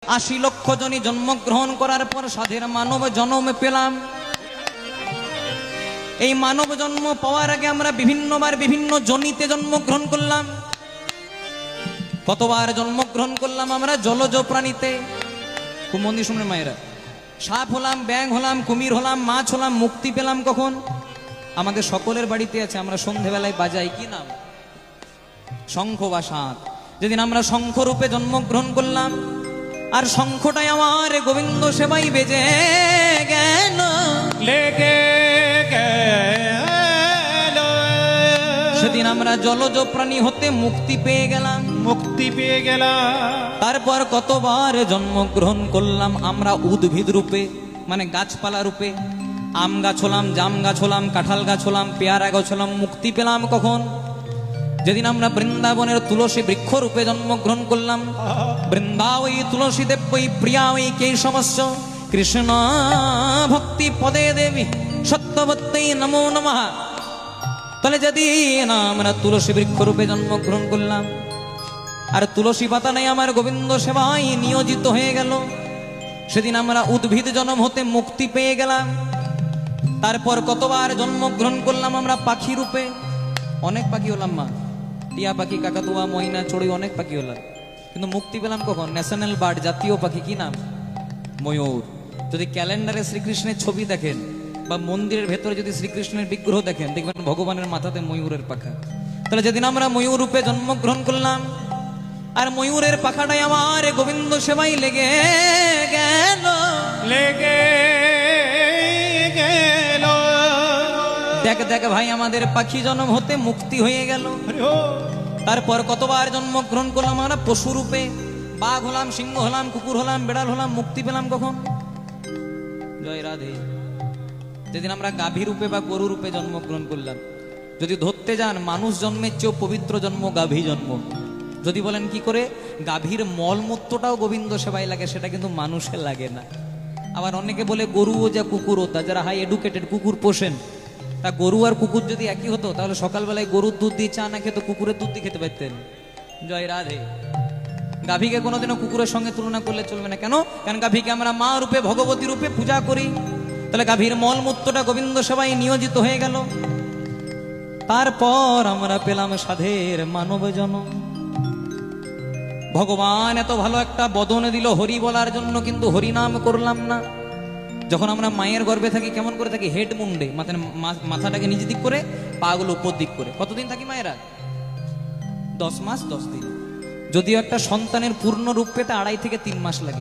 80 লক্ষ জনই জন্মগ্রহণ করার পর সাধের মানব জন্ম পেলাম। এই মানব জন্ম পাওয়ার আগে আমরা বিভিন্নবার বিভিন্ন জনিতে জন্মগ্রহণ করলাম। কতবার জন্মগ্রহণ করলাম আমরা জলজ প্রাণীতে। খুব মন দিয়ে শুনবেন মায়েরা, সাপ হলাম, ব্যাঙ হলাম, কুমির হলাম, মাছ হলাম। মুক্তি পেলাম কখন? আমাদের সকলের বাড়িতে আছে, আমরা সন্ধেবেলায় বাজাই কি নাম? শঙ্খ বা শাঁখ। যেদিন আমরা শঙ্খ রূপে জন্মগ্রহণ করলাম, আর শঙ্খটাই আমার গোবিন্দ সেবাই বেজে গেল, লেগে গেল। সেদিন আমরা জলজ প্রাণী হতে মুক্তি পেয়ে গেলাম। মুক্তি পেয়ে গেলাম। তারপর কতবার জন্মগ্রহণ করলাম আমরা উদ্ভিদ রূপে, মানে গাছপালা রূপে। আম গাছ হলাম, জাম গাছ হলাম, কাঁঠাল গাছ হলাম, পেয়ারা গাছ হলাম। মুক্তি পেলাম কখন? যেদিন আমরা বৃন্দাবনের তুলসী বৃক্ষ রূপে জন্মগ্রহণ করলাম। বৃন্দাবৈ তুলসী দেবৈ প্রিয়াবৈ কেশবস্য কৃষ্ণ ভক্তি পদে দেবী সত্যবত্যই নমো নমঃ। তাহলে যেদিন আমরা তুলসী বৃক্ষ রূপে জন্মগ্রহণ করলাম, আর তুলসী পাতা নেই আমার গোবিন্দ সেবায় নিয়োজিত হয়ে গেল, সেদিন আমরা উদ্ভিদ জন্ম হতে মুক্তি পেয়ে গেলাম। তারপর কতবার জন্মগ্রহণ করলাম আমরা পাখি রূপে। অনেক পাখি হলাম মা, টিয়া পাখি, কাকাতুয়া, ময়না, চড়ুই, অনেক পাখি হলাম। কিন্তু মুক্তি পেলাম কখন? ন্যাশনাল বার্ড, জাতীয় পাখি কি নাম? ময়ূর। যদি ক্যালেন্ডারে শ্রীকৃষ্ণের ছবি দেখেন বা মন্দিরের ভেতরে যদি শ্রীকৃষ্ণের বিগ্রহ দেখেন, দেখবেন ভগবানের মাথাতে ময়ূরের পাখা। তাহলে যেদিন আমরা ময়ূর রূপে জন্মগ্রহণ করলাম, আর ময়ূরের পাখাটাই আমার গোবিন্দ সেবাই লেগে গেল, লেগে গেল। দেখ দেখ ভাই, আমাদের পাখি জন্ম হতে মুক্তি হয়ে গেল। তারপর কতবার জন্মগ্রহণ করলাম আমরা পশু রূপে। বাঘ হলাম, সিংহ হলাম, কুকুর হলাম, বেড়াল হলাম। মুক্তি পেলাম কখন? জয় রাধে। যেদিন আমরা গাভী রূপে বা গরু রূপে জন্মগ্রহণ করলাম। যদি ধরতে যান, মানুষ জন্মের চেয়েও পবিত্র জন্ম গাভী জন্ম। যদি বলেন কি করে? গাভীর মলমূত্রটাও গোবিন্দ সেবায় লাগে, সেটা কিন্তু মানুষের লাগে না। আবার অনেকে বলে গরুও যা কুকুরও তা, যারা হাই এডুকেটেড কুকুর পোষেন, তা গরু আর কুকুর যদি একই হতো, তাহলে সকালবেলায় গরুর দুধ দিয়ে চা না খেত, কুকুরের দুধ দিয়ে খেতে পারতেন। জয় রাধে। গাভীকে কোনোদিনও কুকুরের সঙ্গে তুলনা করলে চলবে না। কেন? কারণ গাভীকে আমরা মা রূপে, ভগবতী রূপে পূজা করি। তাহলে গাভীর মলমূত্রটা গোবিন্দ সেবায় নিয়োজিত হয়ে গেল। তারপর আমরা পেলাম সাধের মানব জন্ম। ভগবান এত ভালো একটা বদন দিল হরি বলার জন্য, কিন্তু হরি নাম করলাম না। যখন আমরা মায়ের গর্ভে থাকি কেমন করে থাকি? হেড মুন্ডে, মাথাটাকে নিচে দিক করে, পাগুলো উপর দিক করে। কতদিন থাকি মায়েরা? 10 মাস 10 দিন। যদিও একটা সন্তানের পূর্ণ রূপ পেতে 2.5 থেকে 3 মাস লাগে।